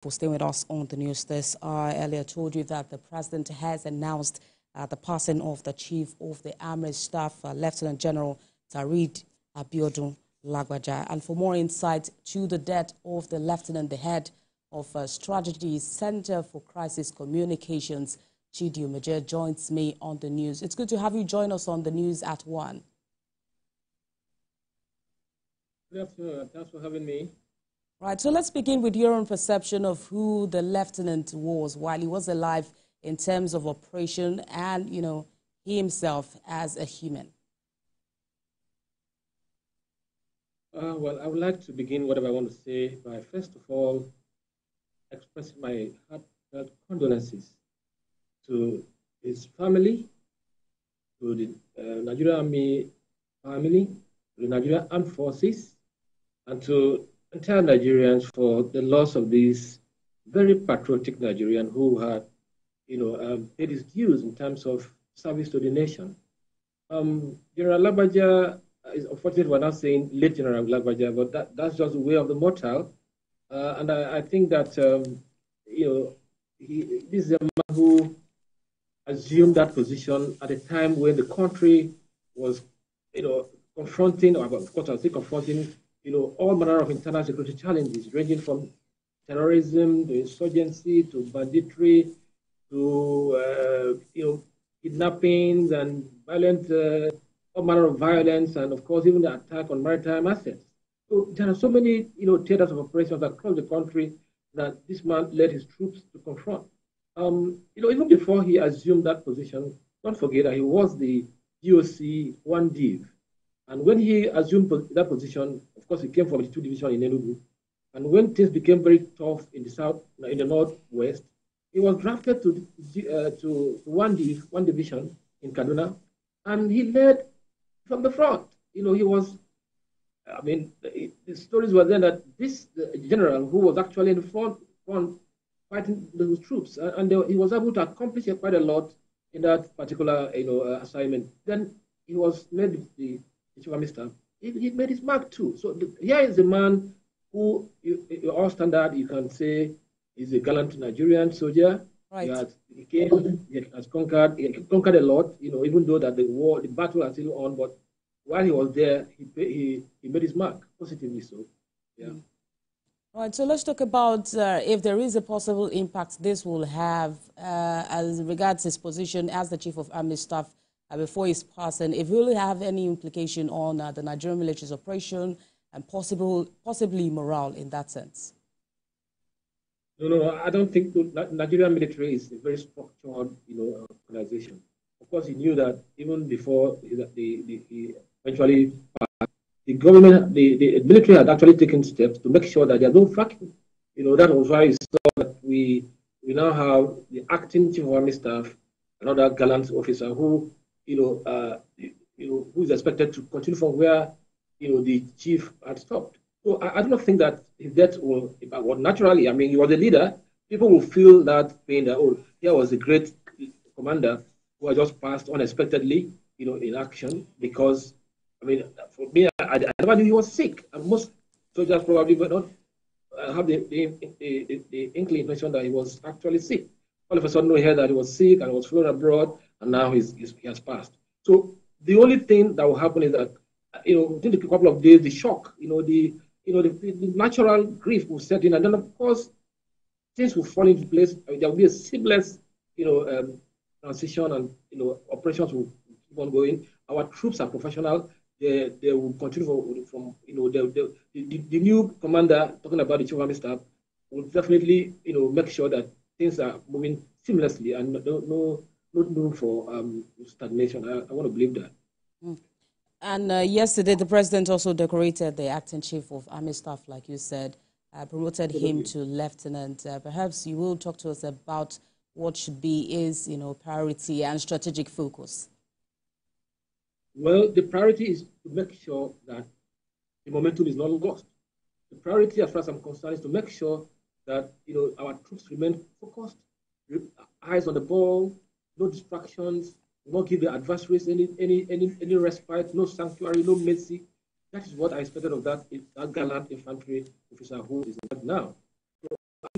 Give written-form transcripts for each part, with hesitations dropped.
For staying with us on the news this I earlier told you that the president has announced the passing of the chief of the army staff, Lieutenant General Tarid Abiodun Lagbaja. And for more insight to the death of the lieutenant, the head of Strategy Center for Crisis Communications, Chidi Umeje, joins me on the news. It's good to have you join us on the news at 1. Good afternoon. Thanks for having me. Right, so let's begin with your own perception of who the lieutenant was while he was alive in terms of operation and, he himself as a human. Well, I would like to begin whatever I want to say by, first of all, expressing my heartfelt condolences to his family, to the Nigerian Army family, to the Nigerian Armed Forces, and to entire Nigerians for the loss of this very patriotic Nigerian who had, paid his dues in terms of service to the nation. General Lagbaja is unfortunately we're not saying late General Lagbaja, but that's just the way of the mortal. And I think that this is a man who assumed that position at a time when the country was, confronting, or of course, I was confronting all manner of internal security challenges, ranging from terrorism to insurgency to banditry to kidnappings and violent, all manner of violence, and of course even the attack on maritime assets. So there are so many theaters of operations across the country that this man led his troops to confront. Even before he assumed that position, don't forget that he was the GOC 1 Div. And when he assumed that position, of course, he came from the 2 division in Enugu. And when things became very tough in the south, in the northwest, he was drafted to 1 division in Kaduna, and he led from the front. He was, the stories were then that this general who was actually in the front fighting those troops, and he was able to accomplish quite a lot in that particular assignment. Then he was made the chief army staff. He made his mark too. So here is a man who, all standard, you can say, is a gallant Nigerian soldier. Right. He has conquered a lot. Even though that the battle is still on, but while he was there, he made his mark positively. So, yeah. All right, so let's talk about if there is a possible impact this will have as regards his position as the Chief of Army Staff before his passing, if it will have any implication on the Nigerian military's operation and possibly morale in that sense. No, I don't think the Nigerian military is a very structured, organization. Of course, he knew that even before he eventually passed, the government, the military had actually taken steps to make sure that there are no vacuum. That was why you saw that we now have the acting Chief of Army Staff, another gallant officer who, who is expected to continue from where, the chief had stopped. So I don't think that his death will, naturally, he was a leader. People will feel that pain that, here was a great commander who had just passed unexpectedly, in action, because, for me, I never knew he was sick. And most soldiers probably would not have the inclination that he was actually sick. All of a sudden, we heard that he was sick and was flown abroad, and now he has passed. So the only thing that will happen is that, within a couple of days, the shock, the natural grief will set in, and then of course things will fall into place. There will be a seamless, transition, and operations will keep on going. Our troops are professional. They will continue from the new commander, talking about the Chief of Army Staff, will definitely make sure that things are moving seamlessly and no room for stagnation. I want to believe that. And yesterday, the president also decorated the acting Chief of Army Staff, like you said, promoted him to lieutenant. Perhaps you will talk to us about what should be his, priority and strategic focus. Well, the priority is to make sure that the momentum is not lost. The priority, as far as I'm concerned, is to make sure that our troops remain focused, eyes on the ball, no distractions. Not give the adversaries any respite, no sanctuary, no mercy. That is what I expected of that gallant infantry officer who is now.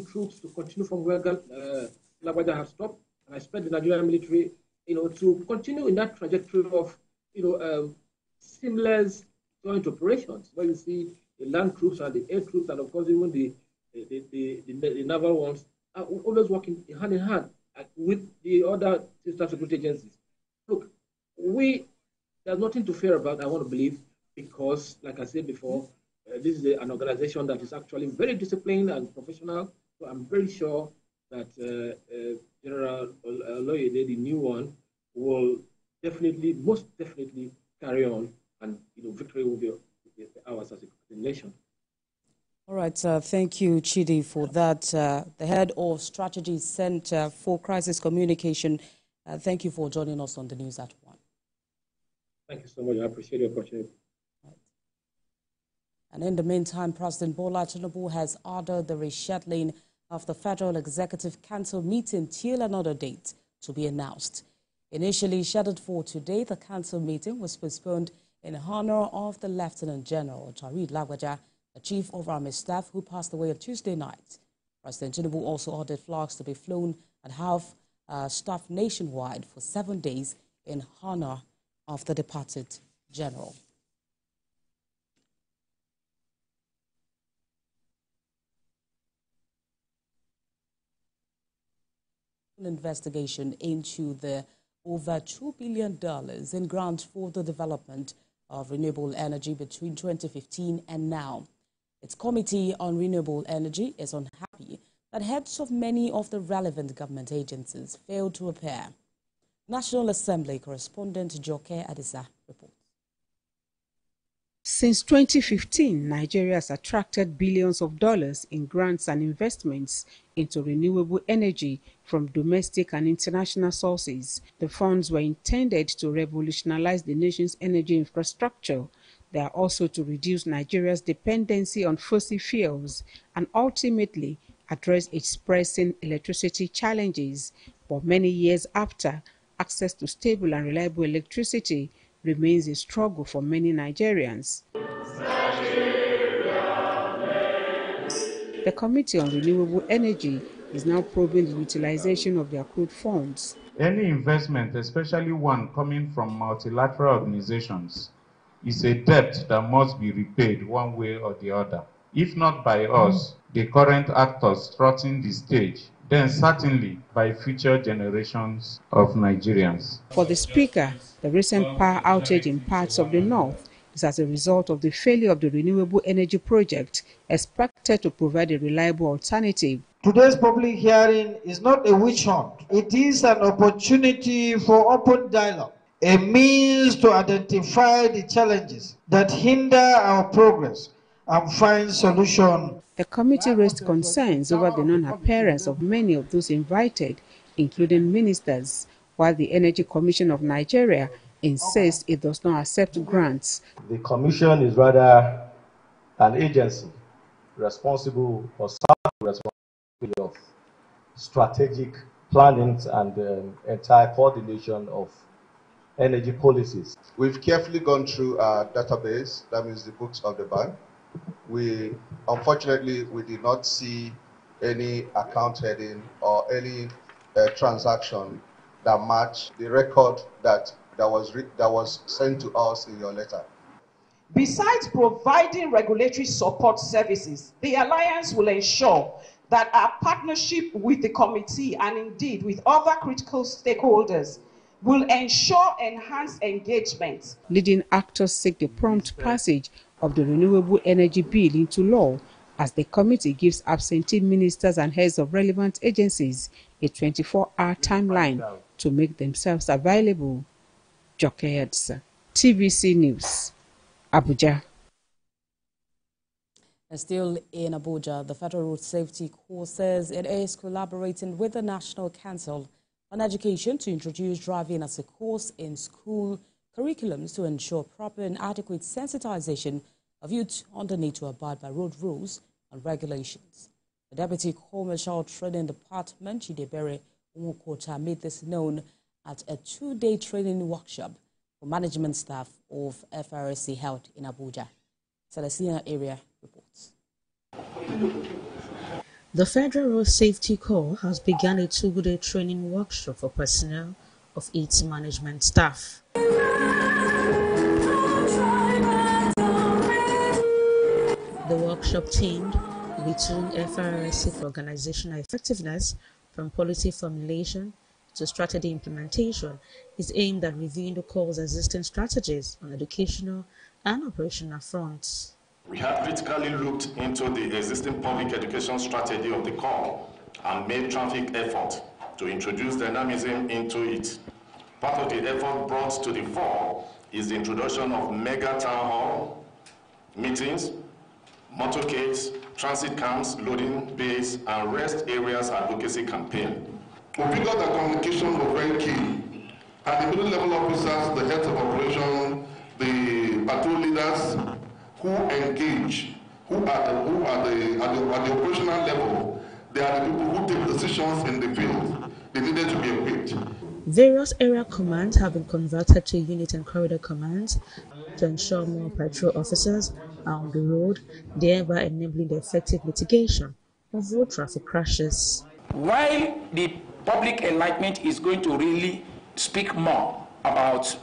troops to continue from where Lagwaja has stopped, and I expect the Nigerian military, to continue in that trajectory of, seamless joint operations, where you see the land troops and the air troops, and of course even the naval ones are always working hand in hand with the other sister security agencies. Look, there's nothing to fear about, I want to believe, because, like I said before, this is an organization that is actually very disciplined and professional. So I'm very sure that General Oloyede, the new one, will most definitely carry on, and victory will be ours as a nation. All right, thank you, Chidi, for that. The head of Strategy Center for Crisis Communication, thank you for joining us on the News at 1. Thank you so much. I appreciate the opportunity. Right. And in the meantime, President Bola Tinubu has ordered the rescheduling of the Federal Executive Council meeting till another date to be announced. Initially scheduled for today, the council meeting was postponed in honor of the Lieutenant General Tarid Lagwaja, the Chief of Army Staff, who passed away on Tuesday night. President Tinubu also ordered flags to be flown at half staff nationwide for 7 days in honor of the departed general. Investigation into the over $2 billion in grants for the development of renewable energy between 2015 and now. Its Committee on Renewable Energy is unhappy that heads of many of the relevant government agencies failed to appear. National Assembly correspondent Joke Adisa reports. Since 2015, Nigeria has attracted billions of dollars in grants and investments into renewable energy from domestic and international sources. The funds were intended to revolutionize the nation's energy infrastructure. They are also to reduce Nigeria's dependency on fossil fuels and ultimately address its pressing electricity challenges. But many years after, access to stable and reliable electricity remains a struggle for many Nigerians. The Committee on Renewable Energy is now probing the utilization of the accrued funds. Any investment, especially one coming from multilateral organizations, is a debt that must be repaid one way or the other. If not by us, the current actors trotting the stage, then certainly by future generations of Nigerians. For the Speaker, the recent power outage in parts of the north is as a result of the failure of the renewable energy project expected to provide a reliable alternative. Today's public hearing is not a witch hunt. It is an opportunity for open dialogue, a means to identify the challenges that hinder our progress and find solutions. The committee raised concerns over the non-appearance of many of those invited, including ministers, while the Energy Commission of Nigeria insists it does not accept grants. The commission is rather an agency responsible for responsibility of strategic planning and entire coordination of energy policies. We've carefully gone through our database, that means the books of the bank. Unfortunately, we did not see any account heading or any transaction that matched the record that was sent to us in your letter. Besides providing regulatory support services, the Alliance will ensure that our partnership with the committee and indeed with other critical stakeholders will ensure enhanced engagement. Leading actors seek the prompt passage of the Renewable Energy Bill into law as the committee gives absentee ministers and heads of relevant agencies a 24-hour timeline to make themselves available. Joke Adisa, TVC News, Abuja. And still in Abuja, the Federal Road Safety Corps says it is collaborating with the National Council on Education to introduce driving as a course in school curriculums to ensure proper and adequate sensitization of youth on the need to abide by road rules and regulations. The Deputy Commercial Training Department, Chidebere Umukota, made this known at a 2-day training workshop for management staff of FRSC held in Abuja. Celestina Area reports. The Federal Road Safety Corps has begun a 2-day training workshop for personnel of its management staff. The workshop themed Retooling FRSC for Organizational Effectiveness from Policy Formulation to Strategy Implementation is aimed at reviewing the Corps' existing strategies on educational and operational fronts. We have critically looked into the existing public education strategy of the Corps and made traffic effort to introduce dynamism into it. Part of the effort brought to the fore is the introduction of mega town hall meetings, motorcades, transit camps, loading bays, and rest areas advocacy campaign. We figured that communication was very key. At the middle level officers, the heads of operation, the patrol leaders who engage, who are at the operational level, they are the people who take decisions in the field. They needed to be equipped. Various area commands have been converted to unit and corridor commands to ensure more patrol officers are on the road, thereby enabling the effective mitigation of road traffic crashes. While the public enlightenment is going to really speak more about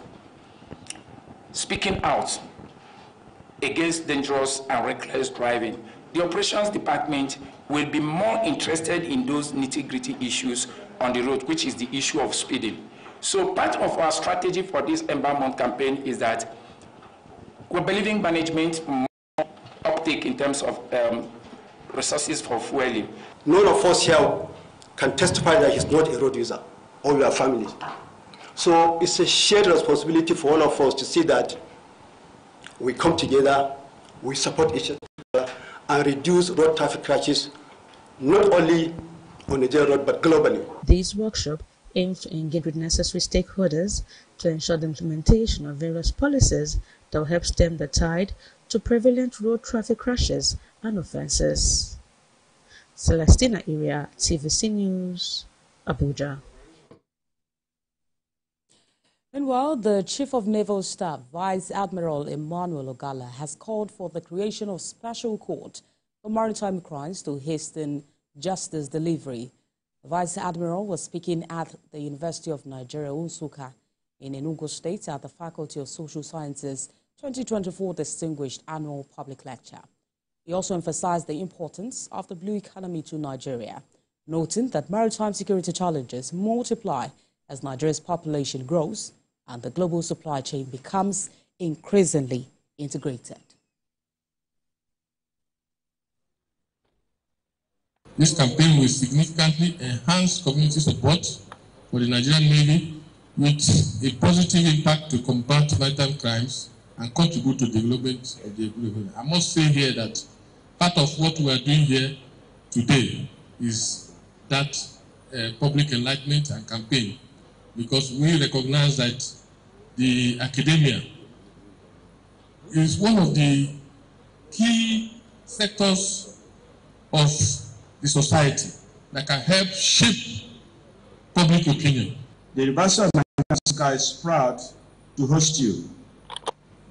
speaking out against dangerous and reckless driving, the operations department will be more interested in those nitty-gritty issues on the road, which is the issue of speeding. So part of our strategy for this empowerment campaign is that we're believing management more uptake in terms of resources for fueling. None of us here can testify that he's not a road user, or we are families. So it's a shared responsibility for all of us to see that we come together, we support each other, and reduce road traffic crashes, not only on the general road, but globally. This workshop aims to engage with necessary stakeholders to ensure the implementation of various policies that will help stem the tide to prevalent road traffic crashes and offences. Celestina Area, TVC News, Abuja. Meanwhile, the Chief of Naval Staff, Vice Admiral Emmanuel Ogala, has called for the creation of special court for maritime crimes to hasten justice delivery. The Vice Admiral was speaking at the University of Nigeria, Nsukka, in Enugu State at the Faculty of Social Sciences 2024 Distinguished Annual Public Lecture. He also emphasized the importance of the blue economy to Nigeria, noting that maritime security challenges multiply as Nigeria's population grows and the global supply chain becomes increasingly integrated. This campaign will significantly enhance community support for the Nigerian Navy with a positive impact to combat maritime crimes and contribute to the development of the blue economy. I must say here that part of what we are doing here today is that public enlightenment and campaign, because we recognize that the academia is one of the key sectors of the society that can help shape public opinion. The University of Nigeria is proud to host you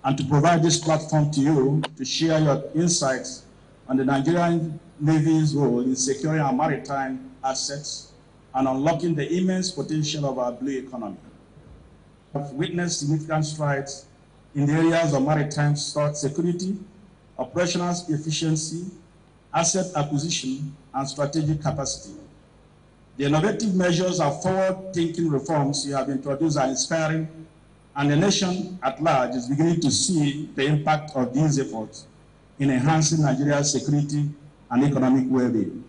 and to provide this platform to you to share your insights on the Nigerian Navy's role in securing our maritime assets and unlocking the immense potential of our blue economy. We have witnessed significant strides in the areas of maritime security, operational efficiency, asset acquisition, and strategic capacity. The innovative measures of forward-thinking reforms you have introduced are inspiring, and the nation at large is beginning to see the impact of these efforts in enhancing Nigeria's security and economic well-being.